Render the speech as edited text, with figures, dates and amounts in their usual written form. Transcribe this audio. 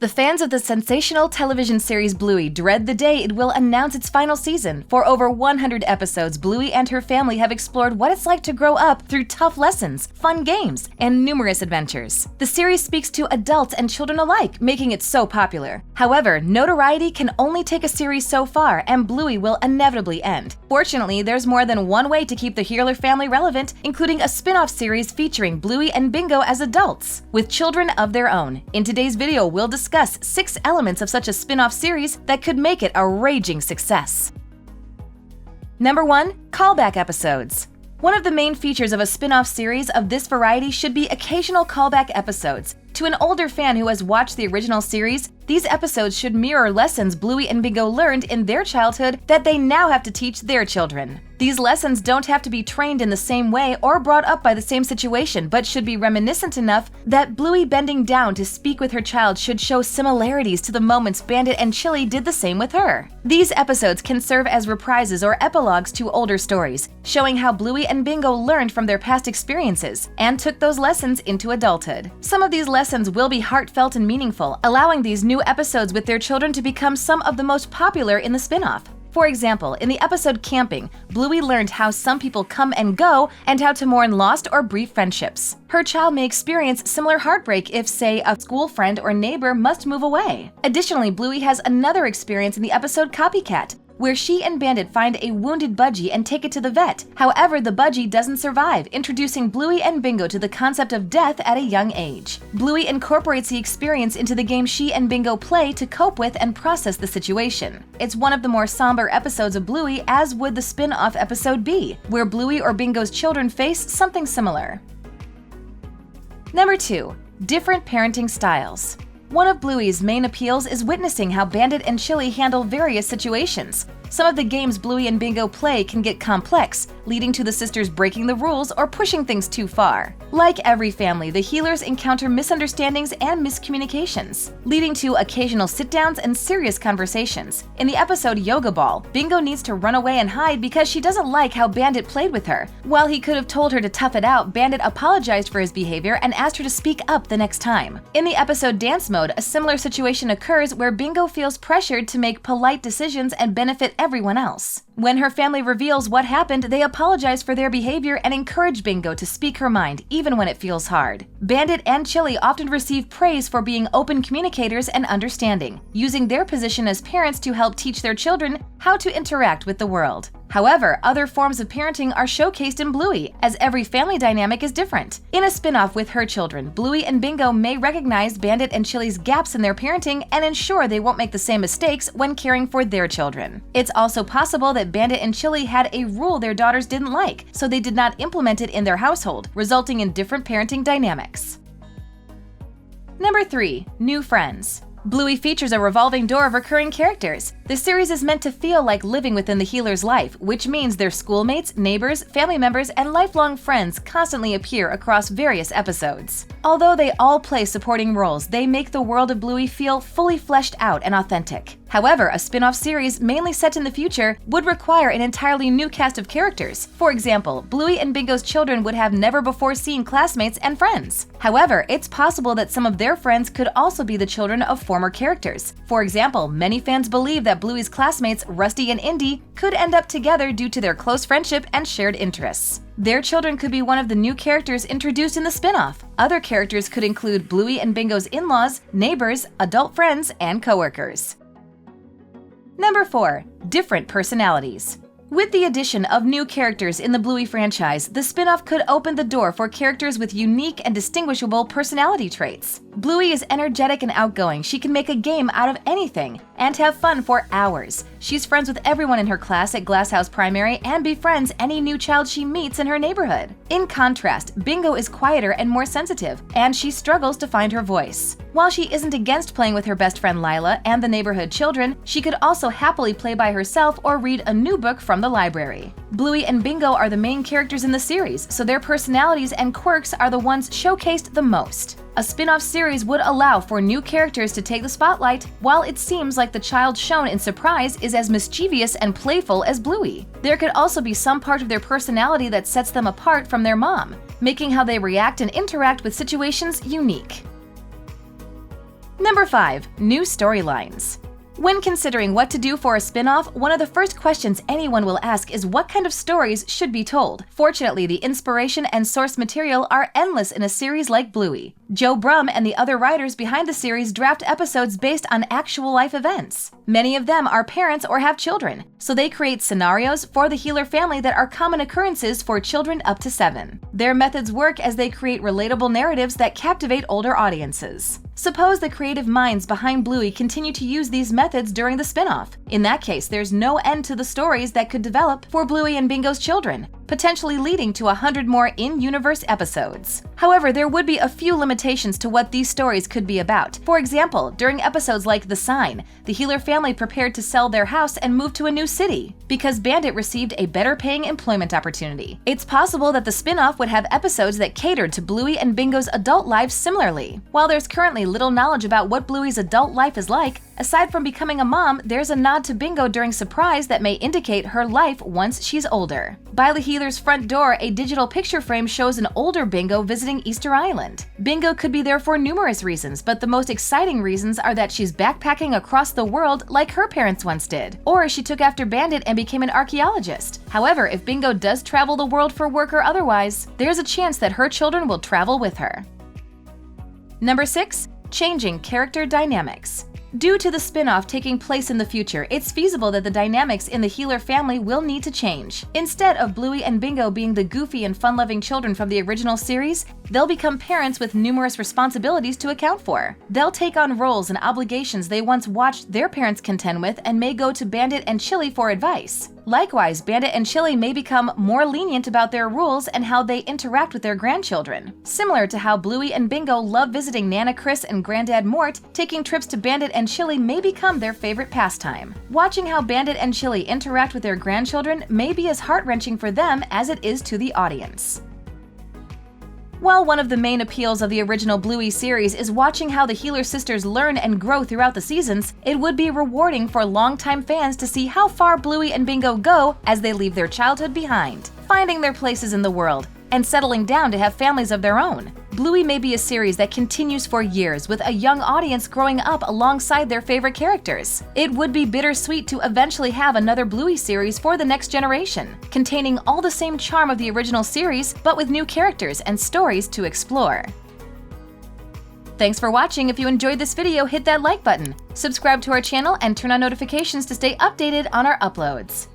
The fans of the sensational television series Bluey dread the day it will announce its final season. For over 100 episodes, Bluey and her family have explored what it's like to grow up through tough lessons, fun games, and numerous adventures. The series speaks to adults and children alike, making it so popular. However, notoriety can only take a series so far, and Bluey will inevitably end. Fortunately, there's more than one way to keep the Healer family relevant, including a spin-off series featuring Bluey and Bingo as adults, with children of their own. In today's video, we'll discuss 6 elements of such a spin-off series that could make it a raging success. Number 1. Callback episodes. One of the main features of a spin-off series of this variety should be occasional callback episodes. To an older fan who has watched the original series, these episodes should mirror lessons Bluey and Bingo learned in their childhood that they now have to teach their children. These lessons don't have to be trained in the same way or brought up by the same situation, but should be reminiscent enough that Bluey bending down to speak with her child should show similarities to the moments Bandit and Chili did the same with her. These episodes can serve as reprises or epilogues to older stories, showing how Bluey and Bingo learned from their past experiences and took those lessons into adulthood. Some of these lessons will be heartfelt and meaningful, allowing these new episodes with their children to become some of the most popular in the spin-off. For example, in the episode Camping, Bluey learned how some people come and go and how to mourn lost or brief friendships. Her child may experience similar heartbreak if, say, a school friend or neighbor must move away. Additionally, Bluey has another experience in the episode Copycat, where she and Bandit find a wounded budgie and take it to the vet. However, the budgie doesn't survive, introducing Bluey and Bingo to the concept of death at a young age. Bluey incorporates the experience into the game she and Bingo play to cope with and process the situation. It's one of the more somber episodes of Bluey, as would the spin-off episode be, where Bluey or Bingo's children face something similar. Number 2. Different parenting styles. One of Bluey's main appeals is witnessing how Bandit and Chili handle various situations. Some of the games Bluey and Bingo play can get complex, leading to the sisters breaking the rules or pushing things too far. Like every family, the Healers encounter misunderstandings and miscommunications, leading to occasional sit-downs and serious conversations. In the episode Yoga Ball, Bingo needs to run away and hide because she doesn't like how Bandit played with her. While he could have told her to tough it out, Bandit apologized for his behavior and asked her to speak up the next time. In the episode Dance Mode, a similar situation occurs where Bingo feels pressured to make polite decisions and benefit everyone else. When her family reveals what happened, they apologize for their behavior and encourage Bingo to speak her mind, even when it feels hard. Bandit and Chili often receive praise for being open communicators and understanding, using their position as parents to help teach their children how to interact with the world. However, other forms of parenting are showcased in Bluey, as every family dynamic is different. In a spin-off with her children, Bluey and Bingo may recognize Bandit and Chili's gaps in their parenting and ensure they won't make the same mistakes when caring for their children. It's also possible that Bandit and Chili had a rule their daughters didn't like, so they did not implement it in their household, resulting in different parenting dynamics. Number 3. New friends. Bluey features a revolving door of recurring characters. The series is meant to feel like living within the Healer's life, which means their schoolmates, neighbors, family members, and lifelong friends constantly appear across various episodes. Although they all play supporting roles, they make the world of Bluey feel fully fleshed out and authentic. However, a spin-off series mainly set in the future would require an entirely new cast of characters. For example, Bluey and Bingo's children would have never before seen classmates and friends. However, it's possible that some of their friends could also be the children of former characters. For example, many fans believe that Bluey's classmates, Rusty and Indy, could end up together due to their close friendship and shared interests. Their children could be one of the new characters introduced in the spin-off. Other characters could include Bluey and Bingo's in-laws, neighbors, adult friends, and coworkers. Number 4. Different personalities. With the addition of new characters in the Bluey franchise, the spin-off could open the door for characters with unique and distinguishable personality traits. Bluey is energetic and outgoing. She can make a game out of anything and have fun for hours. She's friends with everyone in her class at Glasshouse Primary and befriends any new child she meets in her neighborhood. In contrast, Bingo is quieter and more sensitive, and she struggles to find her voice. While she isn't against playing with her best friend Lila and the neighborhood children, she could also happily play by herself or read a new book from the library. Bluey and Bingo are the main characters in the series, so their personalities and quirks are the ones showcased the most. A spin-off series would allow for new characters to take the spotlight, while it seems like the child shown in Surprise is as mischievous and playful as Bluey. There could also be some part of their personality that sets them apart from their mom, making how they react and interact with situations unique. Number 5. New storylines. When considering what to do for a spin-off, one of the first questions anyone will ask is what kind of stories should be told. Fortunately, the inspiration and source material are endless in a series like Bluey. Joe Brumm and the other writers behind the series draft episodes based on actual life events. Many of them are parents or have children, so they create scenarios for the Healer family that are common occurrences for children up to 7. Their methods work as they create relatable narratives that captivate older audiences. Suppose the creative minds behind Bluey continue to use these methods during the spin-off. In that case, there's no end to the stories that could develop for Bluey and Bingo's children, potentially leading to 100 more in-universe episodes. However, there would be a few limitations to what these stories could be about. For example, during episodes like The Sign, the Healer family prepared to sell their house and move to a new city because Bandit received a better-paying employment opportunity. It's possible that the spin-off would have episodes that catered to Bluey and Bingo's adult lives similarly. While there's currently little knowledge about what Bluey's adult life is like, aside from becoming a mom, there's a nod to Bingo during Surprise that may indicate her life once she's older. By the Healer's front door, a digital picture frame shows an older Bingo visiting Easter Island. Bingo could be there for numerous reasons, but the most exciting reasons are that she's backpacking across the world like her parents once did, or she took after Bandit and became an archaeologist. However, if Bingo does travel the world for work or otherwise, there's a chance that her children will travel with her. Number 6. Changing character dynamics. Due to the spin-off taking place in the future, it's feasible that the dynamics in the Healer family will need to change. Instead of Bluey and Bingo being the goofy and fun-loving children from the original series, they'll become parents with numerous responsibilities to account for. They'll take on roles and obligations they once watched their parents contend with and may go to Bandit and Chili for advice. Likewise, Bandit and Chili may become more lenient about their rules and how they interact with their grandchildren. Similar to how Bluey and Bingo love visiting Nana Chris and Granddad Mort, taking trips to Bandit and Chili may become their favorite pastime. Watching how Bandit and Chili interact with their grandchildren may be as heart-wrenching for them as it is to the audience. While one of the main appeals of the original Bluey series is watching how the Healer sisters learn and grow throughout the seasons, it would be rewarding for longtime fans to see how far Bluey and Bingo go as they leave their childhood behind, finding their places in the world, and settling down to have families of their own. Bluey may be a series that continues for years with a young audience growing up alongside their favorite characters. It would be bittersweet to eventually have another Bluey series for the next generation, containing all the same charm of the original series, but with new characters and stories to explore. Thanks for watching. If you enjoyed this video, hit that like button, subscribe to our channel, and turn on notifications to stay updated on our uploads.